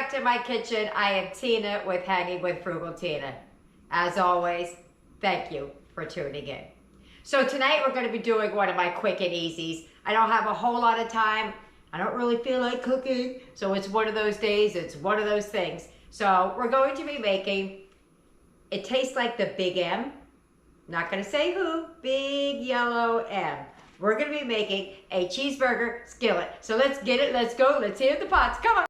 back to my kitchen. I am Tina with Hanging with Frugal Tina. As always, thank you for tuning in. So tonight we're going to be doing one of my quick and easies. I don't have a whole lot of time. I don't really feel like cooking. So it's one of those days, it's one of those things. So we're going to be making, it tastes like the Big M. Not going to say who, Big Yellow M. We're going to be making a cheeseburger skillet. So let's get it, let's go, let's heat up the pots. Come on.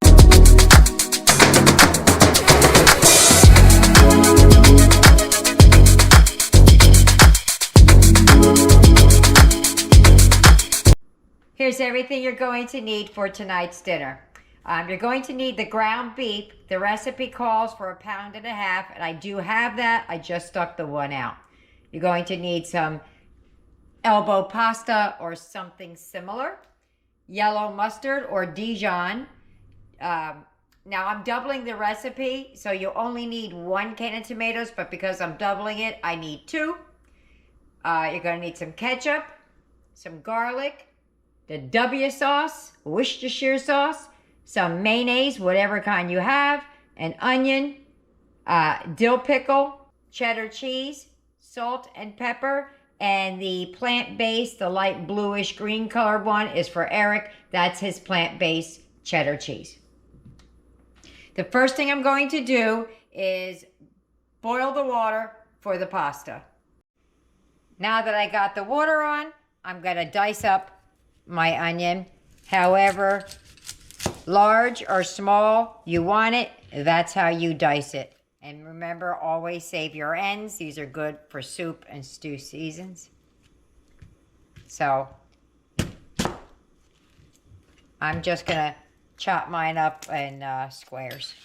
Here's everything you're going to need for tonight's dinner. You're going to need the ground beef. The recipe calls for 1.5 pounds, and I do have that. I just stuck the one out. You're going to need some elbow pasta or something similar, yellow mustard or Dijon. Now I'm doubling the recipe, so you only need 1 can of tomatoes, but because I'm doubling it, I need 2. You're going to need some ketchup, some garlic, the W sauce, Worcestershire sauce, some mayonnaise, whatever kind you have, an onion, dill pickle, cheddar cheese, salt and pepper, and the plant-based, the light bluish green colored one is for Eric. That's his plant-based cheddar cheese. The first thing I'm going to do is boil the water for the pasta. Now that I got the water on, I'm going to dice up my onion. However large or small you want it, that's how you dice it. And remember, always save your ends. These are good for soup and stew seasons. So I'm just gonna chop mine up in squares.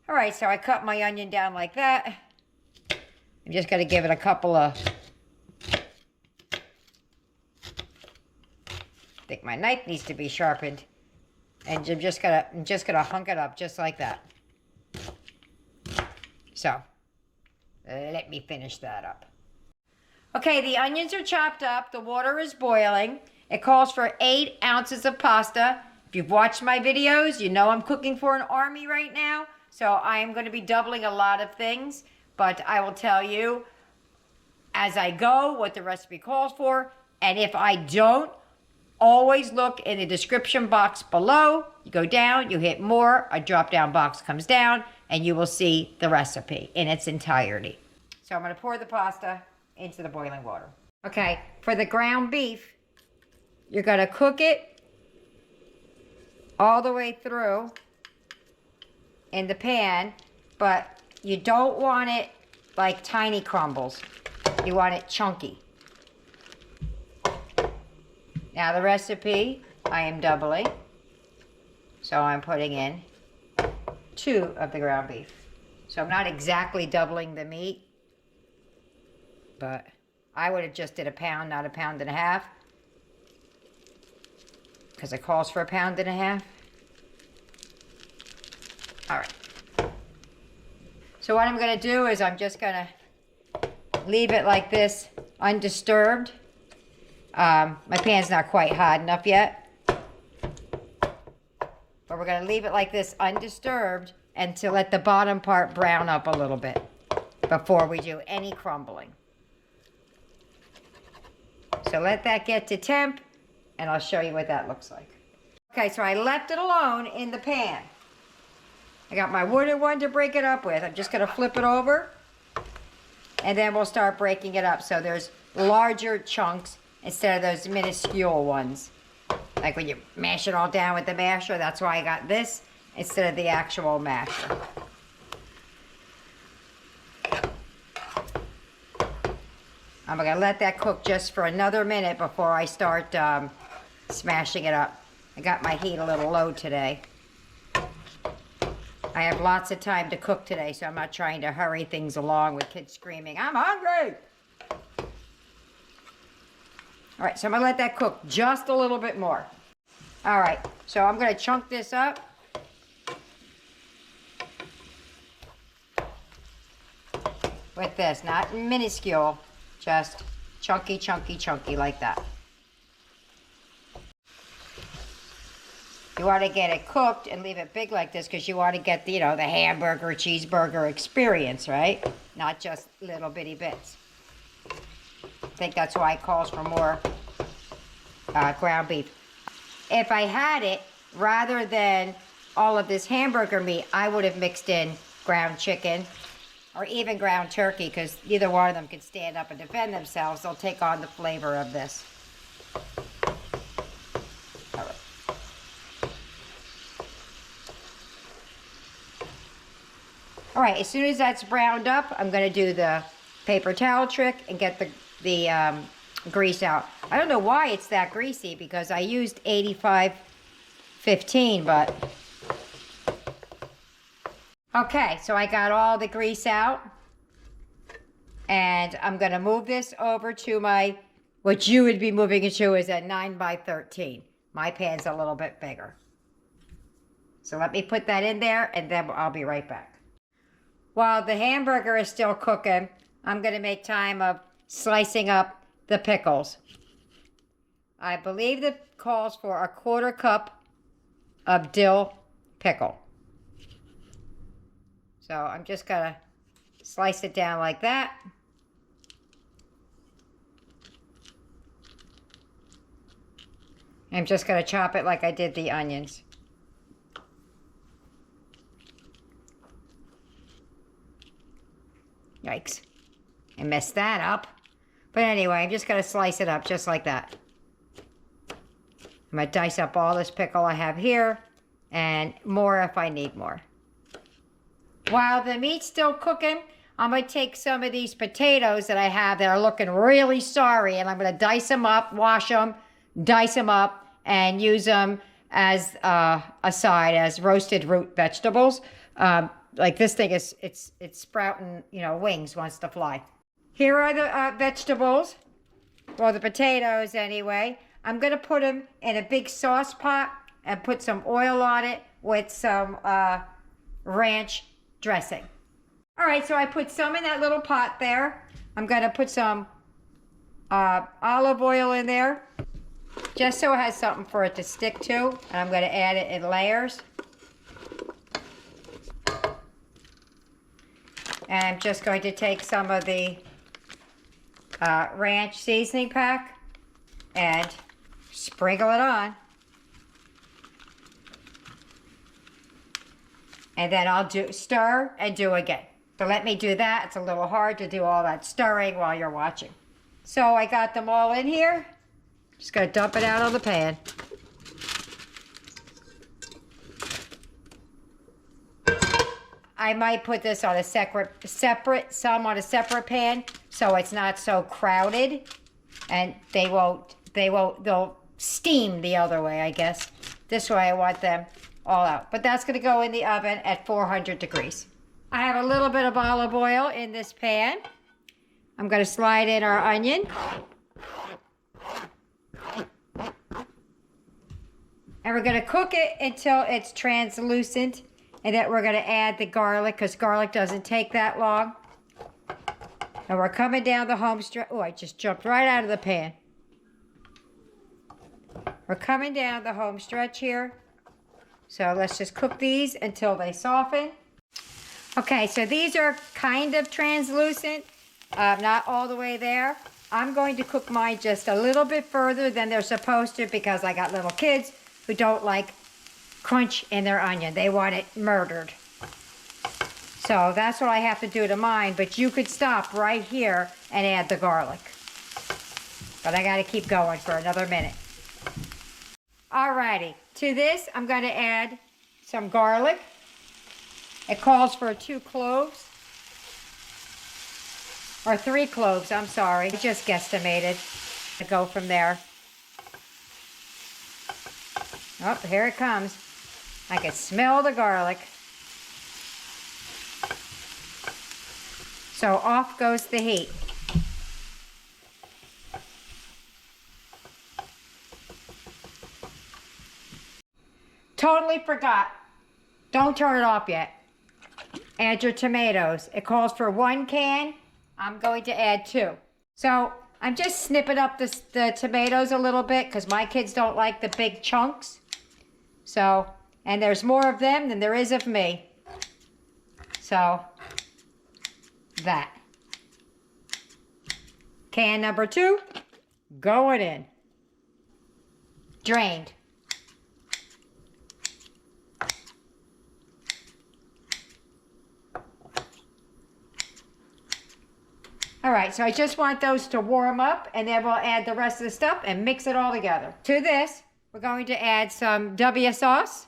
All right, so I cut my onion down like that. I'm just gonna give it a couple of, I think my knife needs to be sharpened. And I'm just gonna hunk it up just like that. So, let me finish that up. Okay, the onions are chopped up. The water is boiling. It calls for 8 ounces of pasta. If you've watched my videos, you know I'm cooking for an army right now. So I am going to be doubling a lot of things. But I will tell you as I go what the recipe calls for. And if I don't, always look in the description box below. You go down, you hit more, a drop-down box comes down, and you will see the recipe in its entirety. So I'm going to pour the pasta into the boiling water. Okay, for the ground beef, you're going to cook it all the way through in the pan, but you don't want it like tiny crumbles. You want it chunky. Now the recipe, I am doubling. So I'm putting in 2 of the ground beef. So I'm not exactly doubling the meat, but I would have just did 1 pound, not 1.5 pounds, because it calls for 1.5 pounds. All right. So what I'm going to do is I'm just going to leave it like this, undisturbed. My pan's not quite hot enough yet. But we're going to leave it like this, undisturbed, and to let the bottom part brown up a little bit before we do any crumbling. So let that get to temp, and I'll show you what that looks like. Okay, so I left it alone in the pan. I got my wooden one to break it up with. I'm just going to flip it over, and then we'll start breaking it up. So there's larger chunks instead of those minuscule ones. Like when you mash it all down with the masher, that's why I got this instead of the actual masher. I'm going to let that cook just for another minute before I start smashing it up. I got my heat a little low today. I have lots of time to cook today, so I'm not trying to hurry things along with kids screaming, "I'm hungry!" All right, so I'm going to let that cook just a little bit more. All right, so I'm going to chunk this up. With this, not minuscule, just chunky, chunky, chunky like that. You You want to get it cooked and leave it big like this because you want to get the, you know, the hamburger, cheeseburger experience, right? Not just little bitty bits. I think that's why it calls for more ground beef. If I had it, rather than all of this hamburger meat, I would have mixed in ground chicken or even ground turkey, because neither one of them can stand up and defend themselves. They'll take on the flavor of this. All right. All right, as soon as that's browned up, I'm gonna do the paper towel trick and get the grease out. I don't know why it's that greasy, because I used 85-15, but... Okay, so I got all the grease out. And I'm gonna move this over to my, what you would be moving it to is a 9x13. My pan's a little bit bigger. So let me put that in there and then I'll be right back. While the hamburger is still cooking, I'm gonna make time of slicing up the pickles. I believe that calls for a 1/4 cup of dill pickle. So I'm just gonna slice it down like that. I'm just gonna chop it like I did the onions. Yikes. I messed that up. But anyway, I'm just gonna slice it up just like that. I'm gonna dice up all this pickle I have here and more if I need more. While the meat's still cooking, I'm gonna take some of these potatoes that I have that are looking really sorry, and I'm gonna dice them up, wash them, dice them up, and use them as a side, as roasted root vegetables. Like this thing is, it's sprouting, you know, wings, wants to fly. Here are the vegetables, or the potatoes anyway. I'm gonna put them in a big sauce pot and put some oil on it with some ranch dressing. All right, so I put some in that little pot there. I'm gonna put some olive oil in there, just so it has something for it to stick to. And I'm gonna add it in layers. And I'm just going to take some of the ranch seasoning pack and sprinkle it on. And then I'll stir and do again. So let me do that. It's a little hard to do all that stirring while you're watching. So I got them all in here. Just gonna dump it out on the pan. I might put this on a separate pan so it's not so crowded, and they'll steam the other way, I guess. This way I want them all out. But that's gonna go in the oven at 400 degrees. I have a little bit of olive oil in this pan. I'm gonna slide in our onion. And we're gonna cook it until it's translucent, and then we're gonna add the garlic, because garlic doesn't take that long. And we're coming down the home stretch. Oh, I just jumped right out of the pan. We're coming down the home stretch here. So let's just cook these until they soften. Okay, so these are kind of translucent, not all the way there. I'm going to cook mine just a little bit further than they're supposed to, because I got little kids who don't like crunch in their onion. They want it murdered. So that's what I have to do to mine, but you could stop right here and add the garlic. But I gotta keep going for another minute. Alrighty, to this I'm gonna add some garlic. It calls for 2 cloves. Or 3 cloves, I'm sorry. I just guesstimated. To go from there. Oh, here it comes. I can smell the garlic. So off goes the heat. Totally forgot. Don't turn it off yet. Add your tomatoes. It calls for 1 can. I'm going to add 2. So I'm just snipping up the tomatoes a little bit, because my kids don't like the big chunks. So, and there's more of them than there is of me. So, that. Can number 2, going in. Drained. All right, so I just want those to warm up, and then we'll add the rest of the stuff and mix it all together. To this, we're going to add some W sauce.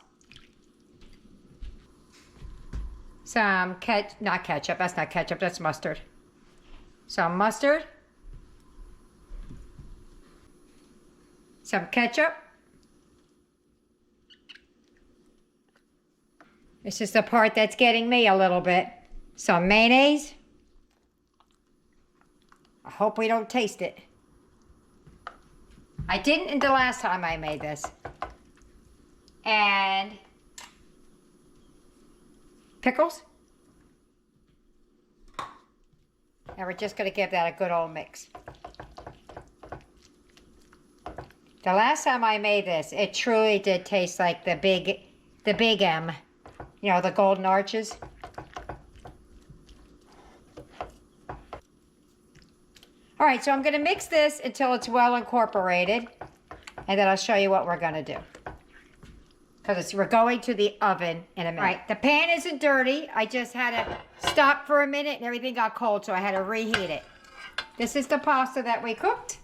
Some not ketchup, that's not ketchup, that's mustard. Some mustard. Some ketchup. This is the part that's getting me a little bit. Some mayonnaise. I hope we don't taste it. I didn't the last time I made this. And pickles. And we're just going to give that a good old mix. The last time I made this, it truly did taste like the big M. You know, the golden arches. All right, so I'm going to mix this until it's well incorporated, and then I'll show you what we're going to do. Because we're going to the oven in a minute. All right, the pan isn't dirty. I just had to stop for a minute and everything got cold, so I had to reheat it. This is the pasta that we cooked.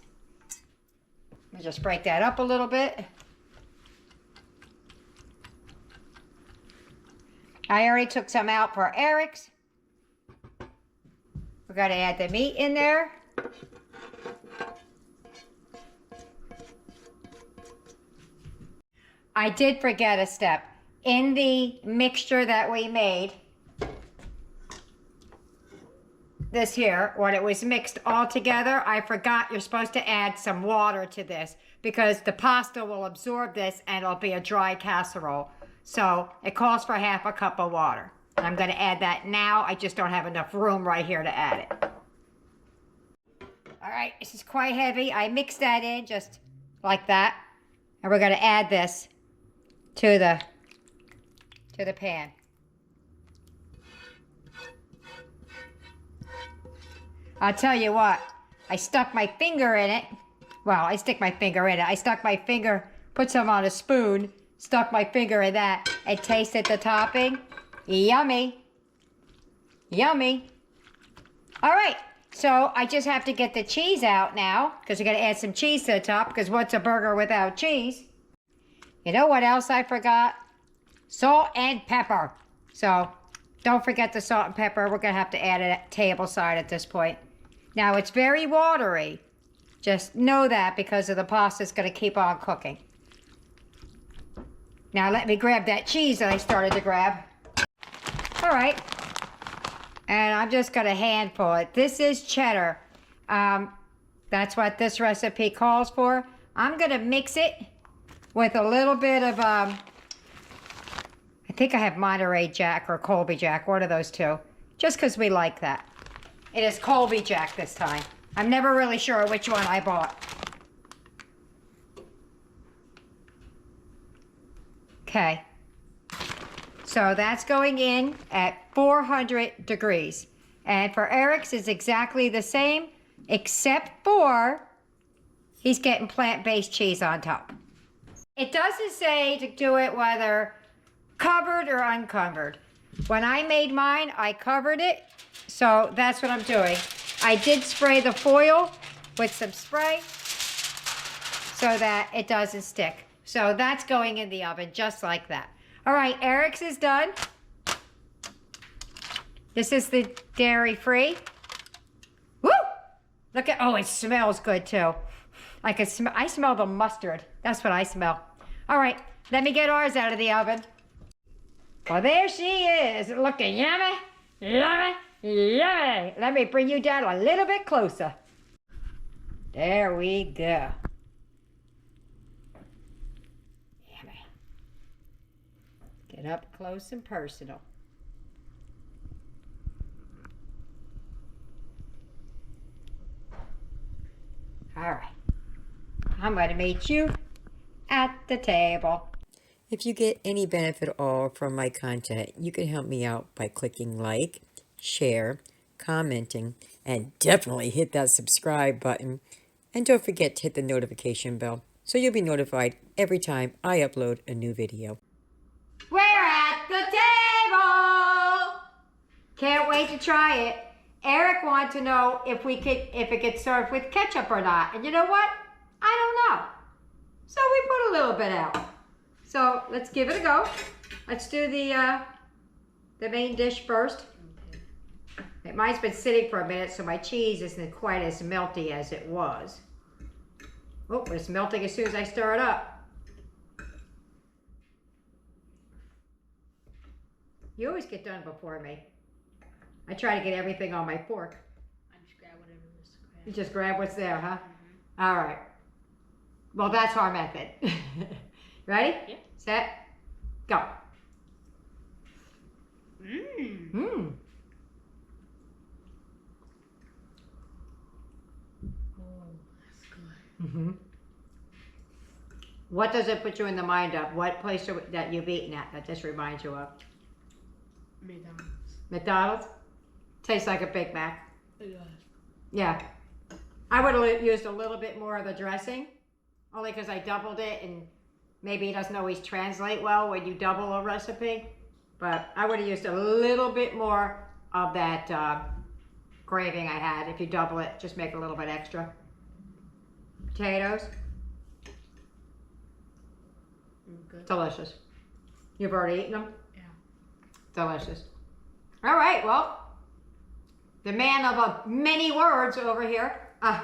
Let me just break that up a little bit. I already took some out for Eric's. We're going to add the meat in there. I did forget a step. In the mixture that we made, this here, when it was mixed all together, I forgot you're supposed to add some water to this because the pasta will absorb this and it'll be a dry casserole. So it calls for half a cup of water. I'm going to add that now. I just don't have enough room right here to add it. All right, this is quite heavy. I mixed that in just like that. And we're going to add this to the pan. I'll tell you what, I stuck my finger in it. Well, I stick my finger in it. I stuck my finger, put some on a spoon, stuck my finger in that, and tasted the topping. Yummy. Yummy. All right, so I just have to get the cheese out now, because we're going to add some cheese to the top, because what's a burger without cheese? You know what else I forgot? Salt and pepper. So don't forget the salt and pepper. We're going to have to add it at table side at this point. Now it's very watery. Just know that because of the pasta is going to keep on cooking. Now let me grab that cheese that I started to grab. All right. And I'm just going to handful it. This is cheddar. That's what this recipe calls for. I'm going to mix it with a little bit of, I think I have Monterey Jack or Colby Jack, one of those two, just because we like that. It is Colby Jack this time. I'm never really sure which one I bought. Okay. So that's going in at 400 degrees. And for Eric's is exactly the same, except for he's getting plant-based cheese on top. It doesn't say to do it whether covered or uncovered. When I made mine, I covered it, so that's what I'm doing. I did spray the foil with some spray so that it doesn't stick. So that's going in the oven just like that. All right, Eric's is done. This is the dairy-free. Woo! Look at, oh, it smells good too. I smell the mustard. That's what I smell. All right, let me get ours out of the oven. Well, there she is, looking yummy, yummy, yummy. Let me bring you down a little bit closer. There we go. Yummy. Get up close and personal. All right. I'm going to meet you at the table. If you get any benefit at all from my content, you can help me out by clicking like, share, commenting, and definitely hit that subscribe button. And don't forget to hit the notification bell so you'll be notified every time I upload a new video. We're at the table! Can't wait to try it. Eric wanted to know if it gets served with ketchup or not. And you know what? I don't know. So we put a little bit out. So let's give it a go. Let's do the main dish first. Mine's been sitting for a minute, so my cheese isn't quite as melty as it was. Oh, but it's melting as soon as I stir it up. You always get done before me. I try to get everything on my fork. I just grab whatever was grabbed. You just grab what's there, huh? All right. Well, that's our method. Ready? Yeah. Set. Go. Mmm. Mmm. Oh, that's good. Mm-hmm. What does it put you in the mind of? What place that you've eaten at that this reminds you of? McDonald's. McDonald's? Tastes like a Big Mac. It does. Yeah. I would have used a little bit more of the dressing, only because I doubled it, and maybe it doesn't always translate well when you double a recipe. But I would have used a little bit more of that graving I had. If you double it, just make a little bit extra. Potatoes. Good. Delicious. You've already eaten them? Yeah. Delicious. All right, well, the man of many words over here. I'm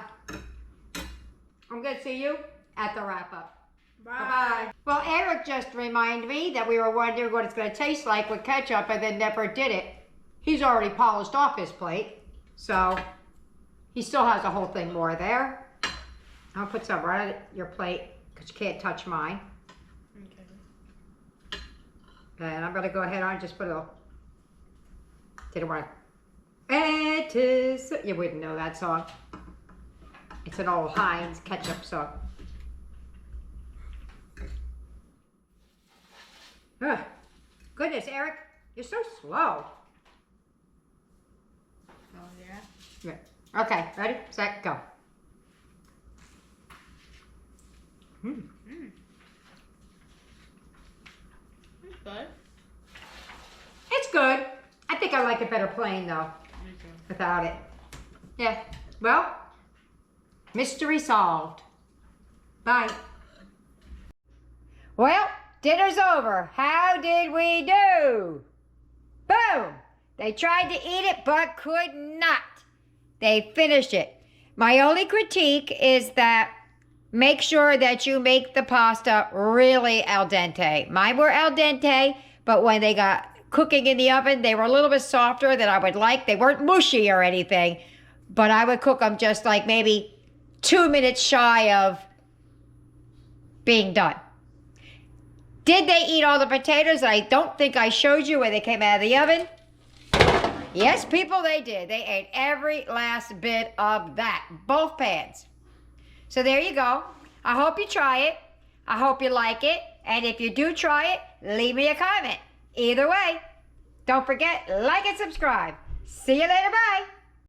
going to see you at the wrap-up. Bye-bye. Well, Eric just reminded me that we were wondering what it's going to taste like with ketchup and then never did it. He's already polished off his plate, so he still has a whole thing more there. I'll put some right at your plate because you can't touch mine. Okay. And I'm going to go ahead and just put a little... Didn't want to... You wouldn't know that song. It's an old Heinz ketchup song. Ugh. Goodness, Eric, you're so slow. Oh, yeah? Yeah. Okay, ready, set, go. Mmm. It's good. It's good. I think I like it better plain, though, Me too. without it. Yeah, well, mystery solved. Bye. Well, dinner's over. How did we do? Boom! They tried to eat it but could not. They finished it. My only critique is that make sure that you make the pasta really al dente. Mine were al dente, but when they got cooking in the oven, they were a little bit softer than I would like. They weren't mushy or anything, but I would cook them just like maybe 2 minutes shy of being done. Did they eat all the potatoes? I don't think I showed you when they came out of the oven. Yes, people, they did. They ate every last bit of that, both pans. So there you go. I hope you try it. I hope you like it. And if you do try it, leave me a comment. Either way, don't forget, like and subscribe. See you later. Bye.